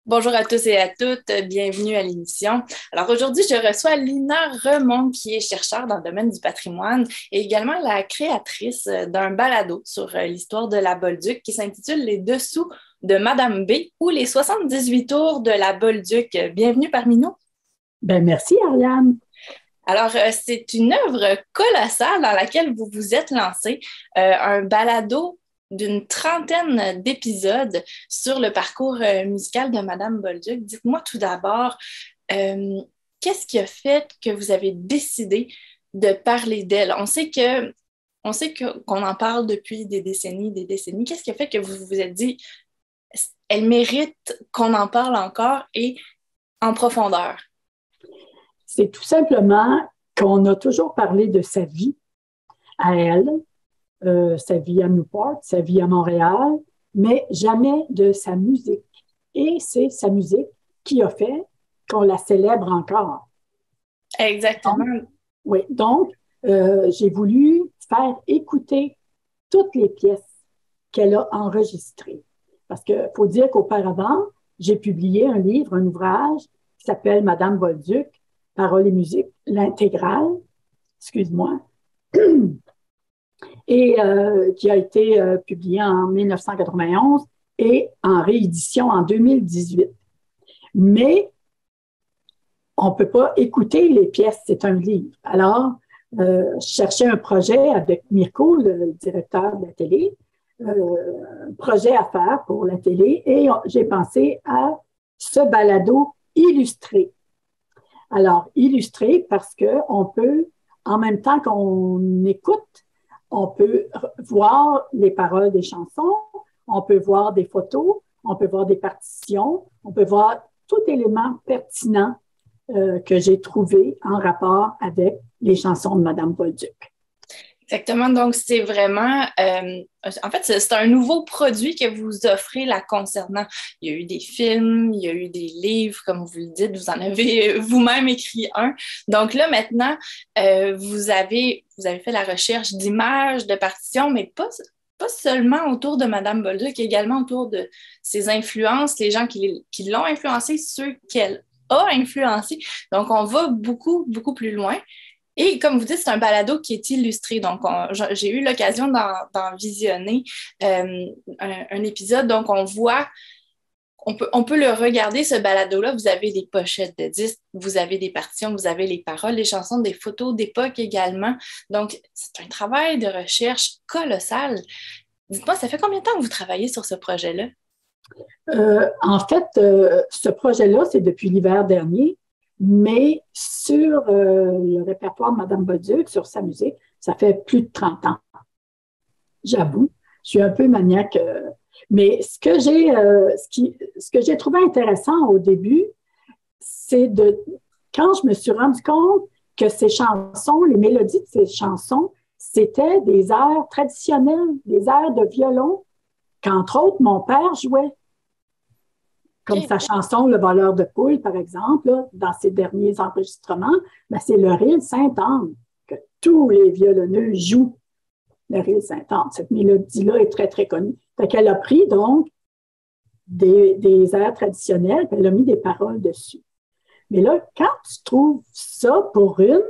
Bonjour à tous et à toutes, bienvenue à l'émission. Alors aujourd'hui, je reçois Lina Remond, qui est chercheure dans le domaine du patrimoine et également la créatrice d'un balado sur l'histoire de la Bolduc qui s'intitule Les dessous de Madame B ou les 78 tours de la Bolduc. Bienvenue parmi nous. Ben merci, Ariane. Alors, c'est une œuvre colossale dans laquelle vous vous êtes lancée, un balado d'une trentaine d'épisodes sur le parcours musical de Madame Bolduc. Dites-moi tout d'abord, qu'est-ce qui a fait que vous avez décidé de parler d'elle? Qu'on en parle depuis des décennies, des décennies. Qu'est-ce qui a fait que vous vous êtes dit, elle mérite qu'on en parle encore et en profondeur? C'est tout simplement qu'on a toujours parlé de sa vie à elle, sa vie à Newport, sa vie à Montréal, mais jamais de sa musique. Et c'est sa musique qui a fait qu'on la célèbre encore. Donc, Exactement. oui, donc j'ai voulu faire écouter toutes les pièces qu'elle a enregistrées. Parce qu'il faut dire qu'auparavant, j'ai publié un livre, un ouvrage qui s'appelle Madame Bolduc, Paroles et musique, l'intégrale, excuse-moi, et qui a été publié en 1991 et en réédition en 2018. Mais on ne peut pas écouter les pièces, c'est un livre. Alors, je cherchais un projet avec Mirko, le directeur de la télé, un projet à faire pour la télé, et j'ai pensé à ce balado illustré. Alors, illustré parce qu'on peut, en même temps qu'on écoute, on peut voir les paroles des chansons, on peut voir des photos, on peut voir des partitions, on peut voir tout élément pertinent que j'ai trouvé en rapport avec les chansons de Madame Bolduc. Exactement. Donc, c'est vraiment, en fait, c'est un nouveau produit que vous offrez la concernant. Il y a eu des films, il y a eu des livres, comme vous le dites, vous en avez vous-même écrit un. Donc là, maintenant, vous avez fait la recherche d'images, de partitions, mais pas seulement autour de Madame Bolduc, également autour de ses influences, les gens qui l'ont influencée, ceux qu'elle a influencés. Donc, on va beaucoup, beaucoup plus loin. Et comme vous dites, c'est un balado qui est illustré. Donc, j'ai eu l'occasion d'en visionner un épisode. Donc, on peut le regarder, ce balado-là. Vous avez des pochettes de disques, vous avez des partitions, vous avez les paroles, les chansons, des photos d'époque également. Donc, c'est un travail de recherche colossal. Dites-moi, ça fait combien de temps que vous travaillez sur ce projet-là? En fait, ce projet-là, c'est depuis l'hiver dernier, mais sur le répertoire de Mme Bolduc, sur sa musique, ça fait plus de 30 ans. J'avoue, je suis un peu maniaque. Mais ce que j'ai trouvé intéressant au début, c'est quand je me suis rendu compte que ces chansons, les mélodies de ces chansons, c'était des airs traditionnels, des airs de violon, qu'entre autres, mon père jouait comme OK. sa chanson Le voleur de poule, par exemple, là, dans ses derniers enregistrements, ben, c'est le Rille Sainte-Anne que tous les violonneux jouent, le Rille Sainte-Anne. Cette mélodie-là est très, très connue. Fait qu'elle a pris donc des airs traditionnels, puis elle a mis des paroles dessus. Mais là, quand tu trouves ça pour une,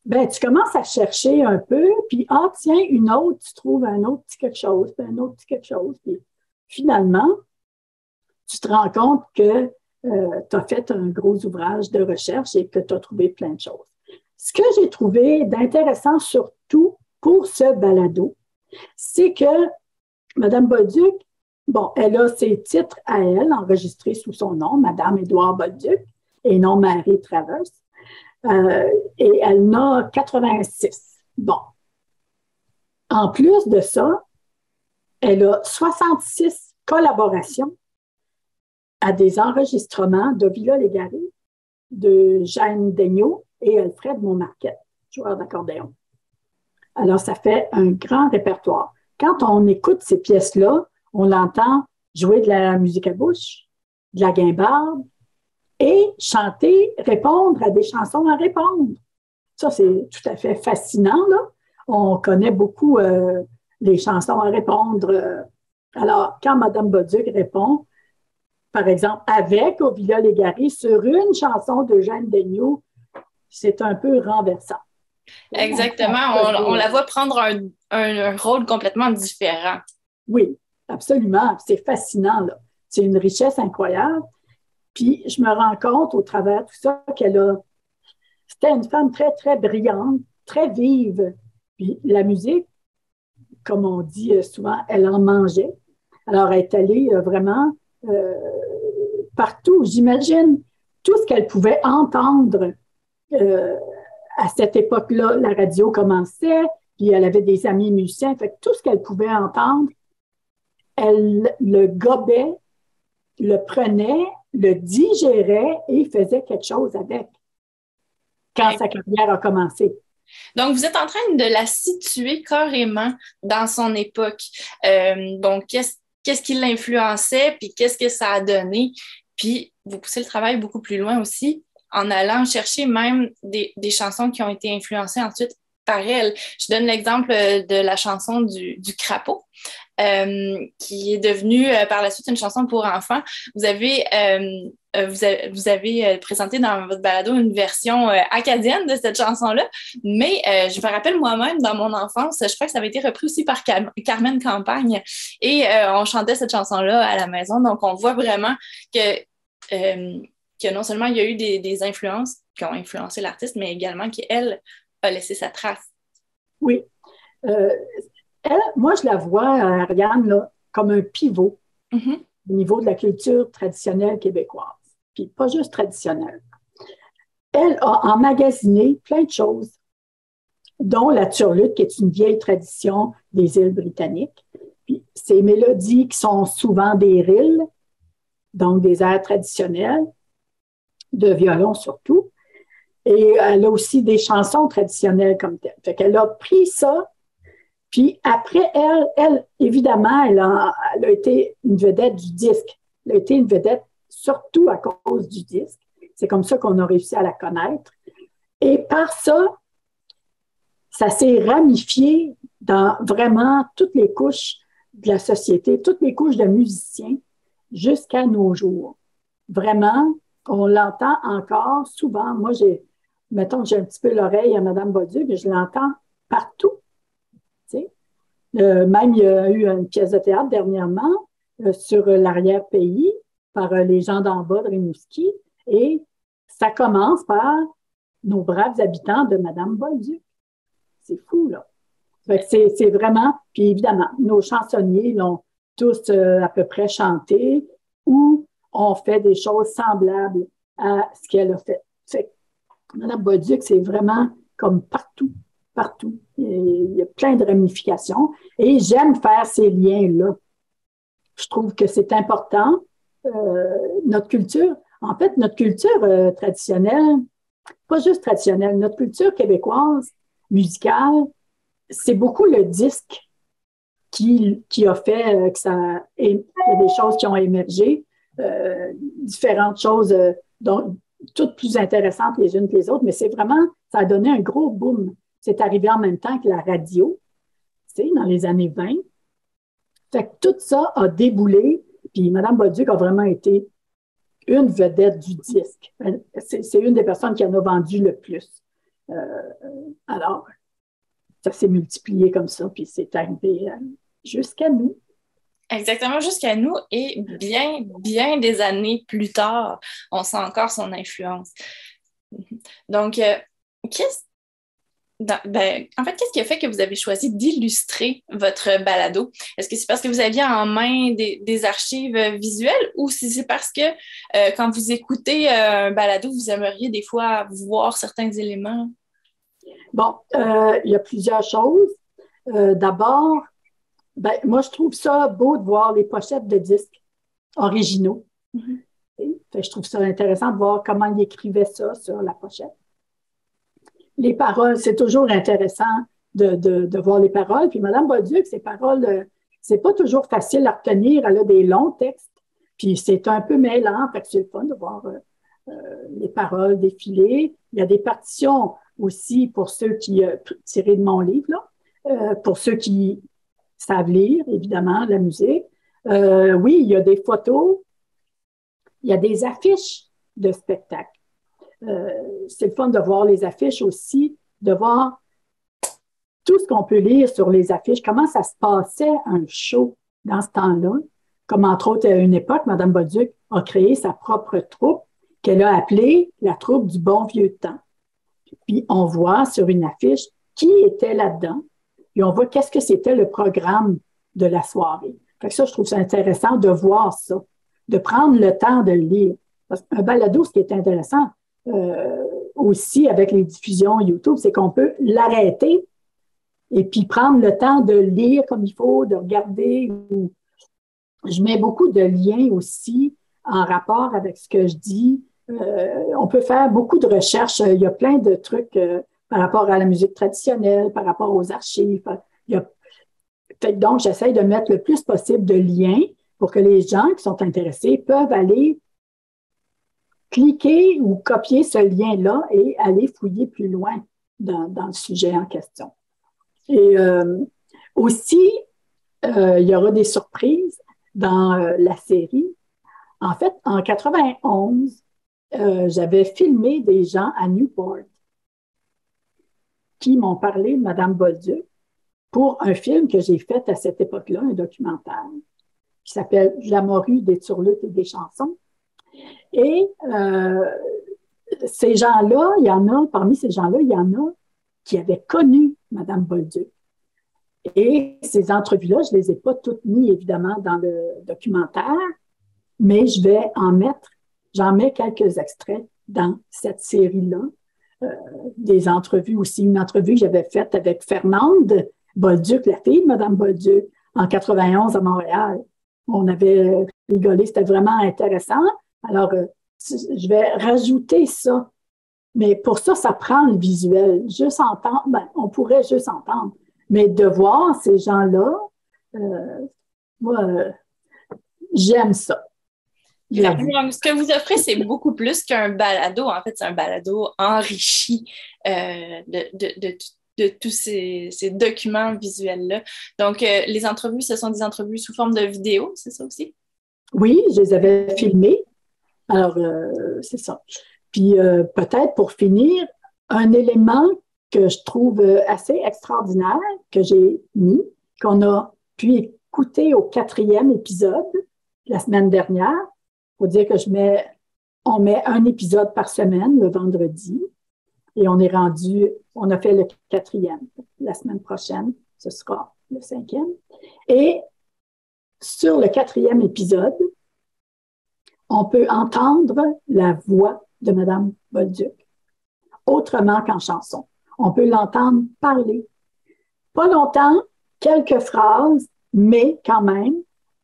ben, tu commences à chercher un peu, puis ah, tiens, une autre, tu trouves un autre petit quelque chose, puis un autre petit quelque chose, puis finalement, tu te rends compte que tu as fait un gros ouvrage de recherche et que tu as trouvé plein de choses. Ce que j'ai trouvé d'intéressant surtout pour ce balado, c'est que Mme Bolduc, bon, elle a ses titres à elle, enregistrés sous son nom, Mme Édouard Bolduc, et non Marie Travers, et elle en a 86. Bon. En plus de ça, elle a 66 collaborations à des enregistrements de Villa Légaré, de Jeanne Daigneault et Alfred Montmarquette, joueur d'accordéon. Alors, ça fait un grand répertoire. Quand on écoute ces pièces-là, on l'entend jouer de la musique à bouche, de la guimbarde et chanter, répondre à des chansons à répondre. Ça, c'est tout à fait fascinant, là. On connaît beaucoup les chansons à répondre. Alors, quand Mme Bolduc répond, par exemple, avec Ovila Légaré sur une chanson de Jeanne Daigneault, c'est un peu renversant. Exactement. On la voit prendre un rôle complètement différent. Oui, absolument. C'est fascinant, là. C'est une richesse incroyable. Puis, je me rends compte au travers de tout ça c'était une femme très, très brillante, très vive. Puis, la musique, comme on dit souvent, elle en mangeait. Alors, elle est allée vraiment partout. J'imagine tout ce qu'elle pouvait entendre. À cette époque-là, la radio commençait, puis elle avait des amis musiciens. Fait que tout ce qu'elle pouvait entendre, elle le gobait, le prenait, le digérait et faisait quelque chose avec quand sa carrière a commencé. Donc, vous êtes en train de la situer carrément dans son époque. Donc, qu'est-ce qui l'influençait, puis qu'est-ce que ça a donné? Puis, vous poussez le travail beaucoup plus loin aussi, en allant chercher même des chansons qui ont été influencées ensuite par elle. Je donne l'exemple de la chanson du crapaud, qui est devenue par la suite une chanson pour enfants. Vous avez présenté dans votre balado une version acadienne de cette chanson-là, mais je me rappelle moi-même, dans mon enfance, je crois que ça avait été repris aussi par Carmen Campagne, et on chantait cette chanson-là à la maison. Donc, on voit vraiment que non seulement il y a eu des influences qui ont influencé l'artiste, mais également qu'elle a laissé sa trace. Oui. Moi, je la vois, Ariane, là, comme un pivot au niveau de la culture traditionnelle québécoise. Puis pas juste traditionnelle. Elle a emmagasiné plein de choses, dont la turlute, qui est une vieille tradition des îles britanniques. Puis ces mélodies qui sont souvent des rilles, donc des airs traditionnels, de violon surtout. Et elle a aussi des chansons traditionnelles comme telles. Fait qu'elle a pris ça, puis après, elle évidemment, elle a été une vedette du disque. Elle a été une vedette surtout à cause du disque. C'est comme ça qu'on a réussi à la connaître. Et par ça, ça s'est ramifié dans vraiment toutes les couches de la société, toutes les couches de musiciens jusqu'à nos jours. Vraiment, on l'entend encore souvent. Moi, mettons que j'ai un petit peu l'oreille à Mme Bolduc, mais je l'entends partout. Même, il y a eu une pièce de théâtre dernièrement sur l'arrière-pays par les gens d'en bas de Rimouski, et ça commence par nos braves habitants de Mme Bolduc. C'est fou, là. Fait que c'est vraiment, puis évidemment, nos chansonniers l'ont tous à peu près chanté ou ont fait des choses semblables à ce qu'elle a fait. Fait que Mme Bolduc, c'est vraiment comme partout. Partout. Il y a plein de ramifications. Et j'aime faire ces liens-là. Je trouve que c'est important. Notre culture, en fait, notre culture traditionnelle, pas juste traditionnelle, notre culture québécoise, musicale, c'est beaucoup le disque qui a fait que il y a des choses qui ont émergé, différentes choses, dont, toutes plus intéressantes les unes que les autres, mais c'est vraiment, ça a donné un gros boom. C'est arrivé en même temps que la radio, tu sais, dans les années 20. Fait que tout ça a déboulé, puis Mme Bolduc a vraiment été une vedette du disque. C'est une des personnes qui en a vendu le plus. Alors, ça s'est multiplié comme ça, puis c'est arrivé jusqu'à nous. Exactement, jusqu'à nous, et bien, bien des années plus tard, on sent encore son influence. Donc, en fait, qu'est-ce qui a fait que vous avez choisi d'illustrer votre balado? Est-ce que c'est parce que vous aviez en main des archives visuelles, ou si c'est parce que quand vous écoutez un balado, vous aimeriez des fois voir certains éléments? Bon, il y a plusieurs choses. D'abord, moi, je trouve ça beau de voir les pochettes de disques originaux. Fait, je trouve ça intéressant de voir comment il écrivait ça sur la pochette. Les paroles, c'est toujours intéressant de voir les paroles. Puis Mme Bolduc, ses paroles, c'est pas toujours facile à retenir. Elle a des longs textes, puis c'est un peu mêlant. Fait que c'est le fun de voir les paroles défiler. Il y a des partitions aussi pour ceux qui, tirées de mon livre, là, pour ceux qui savent lire, évidemment, la musique. Oui, il y a des photos. il y a des affiches de spectacles. C'est le fun de voir les affiches aussi, de voir tout ce qu'on peut lire sur les affiches, comment ça se passait un show dans ce temps-là. Comme entre autres, à une époque, Mme Bolduc a créé sa propre troupe qu'elle a appelée la troupe du bon vieux temps. Puis on voit sur une affiche qui était là-dedans, et on voit qu'est-ce que c'était le programme de la soirée. Fait que ça, je trouve ça intéressant de voir ça, de prendre le temps de le lire. Parce qu'un balado, ce qui est intéressant aussi avec les diffusions YouTube, c'est qu'on peut l'arrêter et puis prendre le temps de lire comme il faut, de regarder. Je mets beaucoup de liens aussi en rapport avec ce que je dis. On peut faire beaucoup de recherches. Il y a plein de trucs par rapport à la musique traditionnelle, par rapport aux archives. Donc, j'essaie de mettre le plus possible de liens pour que les gens qui sont intéressés peuvent aller cliquer ou copier ce lien-là et aller fouiller plus loin dans le sujet en question. Et aussi, il y aura des surprises dans la série. En fait, en 91, j'avais filmé des gens à Newport qui m'ont parlé de Mme Bolduc pour un film que j'ai fait à cette époque-là, un documentaire qui s'appelle « La morue des turlutes et des chansons ». Et ces gens-là, il y en a, parmi ces gens-là, il y en a qui avaient connu Mme Bolduc. Et ces entrevues-là, je ne les ai pas toutes mises, évidemment, dans le documentaire, mais j'en mets quelques extraits dans cette série-là. Des entrevues aussi, une entrevue que j'avais faite avec Fernande Bolduc, la fille de Mme Bolduc, en 91 à Montréal. On avait rigolé, c'était vraiment intéressant. Alors, je vais rajouter ça. Mais pour ça, ça prend le visuel. Juste entendre, on pourrait juste entendre. Mais de voir ces gens-là, moi, j'aime ça. Donc, ce que vous offrez, c'est beaucoup plus qu'un balado. En fait, c'est un balado enrichi de tous ces documents visuels-là. Donc, les entrevues, ce sont des entrevues sous forme de vidéo, c'est ça aussi? Oui, je les avais filmées. Alors, c'est ça. Puis, peut-être pour finir, un élément que je trouve assez extraordinaire, que j'ai mis, qu'on a pu écouter au 4e épisode la semaine dernière. Il faut dire que on met un épisode par semaine le vendredi et on a fait le 4e. La semaine prochaine, ce sera le 5e. Et sur le 4e épisode, on peut entendre la voix de Mme Bolduc, autrement qu'en chanson. On peut l'entendre parler. Pas longtemps, quelques phrases, mais quand même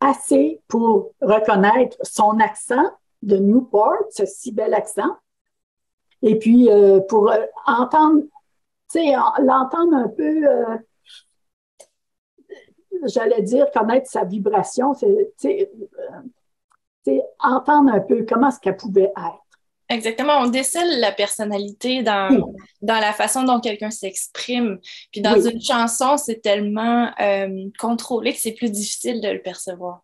assez pour reconnaître son accent de Newport, ce si bel accent. Et puis, pour entendre, tu sais, l'entendre un peu, j'allais dire, connaître sa vibration, c'est entendre un peu comment est-ce qu'elle pouvait être. Exactement, on décèle la personnalité dans la façon dont quelqu'un s'exprime. Puis dans une chanson, c'est tellement contrôlé que c'est plus difficile de le percevoir.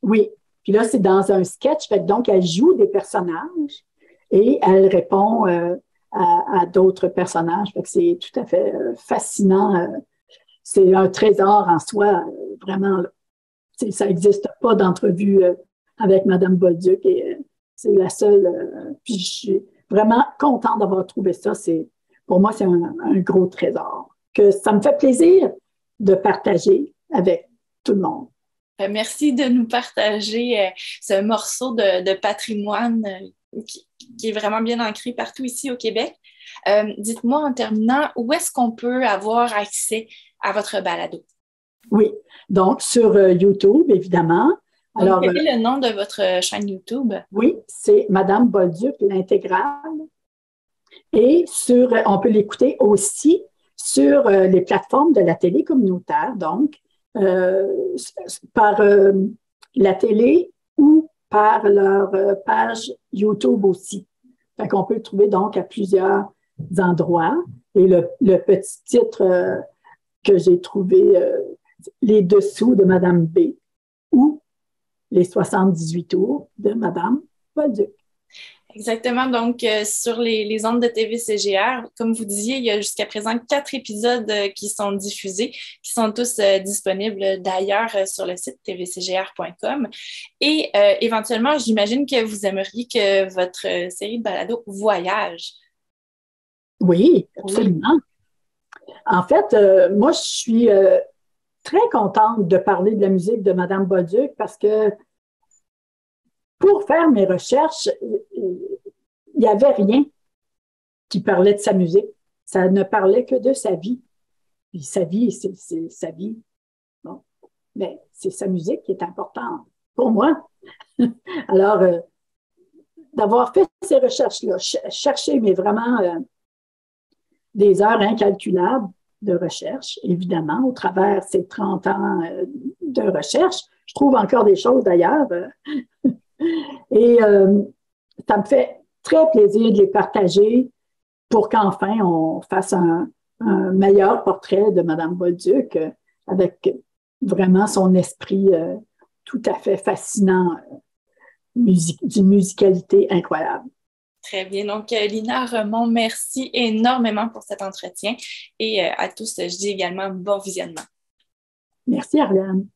Oui, puis là, c'est dans un sketch, donc elle joue des personnages et elle répond à d'autres personnages. Fait que c'est tout à fait fascinant. C'est un trésor en soi, vraiment. Là. Ça n'existe pas d'entrevue avec Mme Bolduc et c'est la seule. Puis je suis vraiment contente d'avoir trouvé ça. Pour moi, c'est un gros trésor que ça me fait plaisir de partager avec tout le monde. Merci de nous partager ce morceau de patrimoine qui est vraiment bien ancré partout ici au Québec. Dites-moi en terminant, où est-ce qu'on peut avoir accès à votre balado? Oui, donc sur YouTube, évidemment. Alors, quel est le nom de votre chaîne YouTube? Oui, c'est Mme Bolduc, l'intégrale. Et on peut l'écouter aussi sur les plateformes de la télé communautaire, donc par la télé ou par leur page YouTube aussi. Fait qu'on peut le trouver donc à plusieurs endroits. Et le petit titre que j'ai trouvé, Les dessous de Mme B ou Les 78 tours de Mme Bolduc. Exactement. Donc, sur les ondes de TV-CGR, comme vous disiez, il y a jusqu'à présent 4 épisodes qui sont diffusés, qui sont tous disponibles d'ailleurs sur le site tvcgr.com. Et éventuellement, j'imagine que vous aimeriez que votre série de balado voyage. Oui, absolument. En fait, moi, je suis très contente de parler de la musique de Mme Bolduc parce que pour faire mes recherches, il n'y avait rien qui parlait de sa musique. Ça ne parlait que de sa vie. Puis sa vie, c'est sa vie. Bon. Mais c'est sa musique qui est importante pour moi. Alors, d'avoir fait ces recherches-là, chercher, mais vraiment des heures incalculables de recherche, évidemment, au travers de ces 30 ans de recherche. Je trouve encore des choses d'ailleurs. Et ça me fait très plaisir de les partager pour qu'enfin on fasse un meilleur portrait de Mme Bolduc avec vraiment son esprit tout à fait fascinant, d'une musicalité incroyable. Très bien. Donc, Lina Remond, merci énormément pour cet entretien et à tous, je dis également bon visionnement. Merci, Ariane.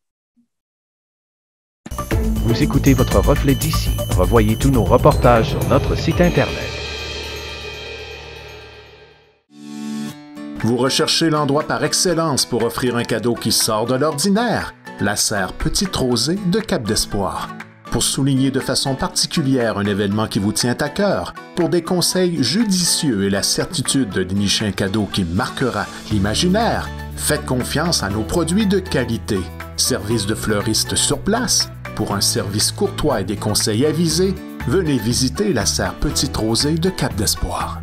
Vous écoutez votre reflet d'ici. Revoyez tous nos reportages sur notre site Internet. Vous recherchez l'endroit par excellence pour offrir un cadeau qui sort de l'ordinaire? La serre Petite Rosée de Cap-d'Espoir. Pour souligner de façon particulière un événement qui vous tient à cœur, pour des conseils judicieux et la certitude de dénicher un cadeau qui marquera l'imaginaire, faites confiance à nos produits de qualité. Service de fleuriste sur place. Pour un service courtois et des conseils avisés, venez visiter la serre Petite Rosée de Cap-d'Espoir.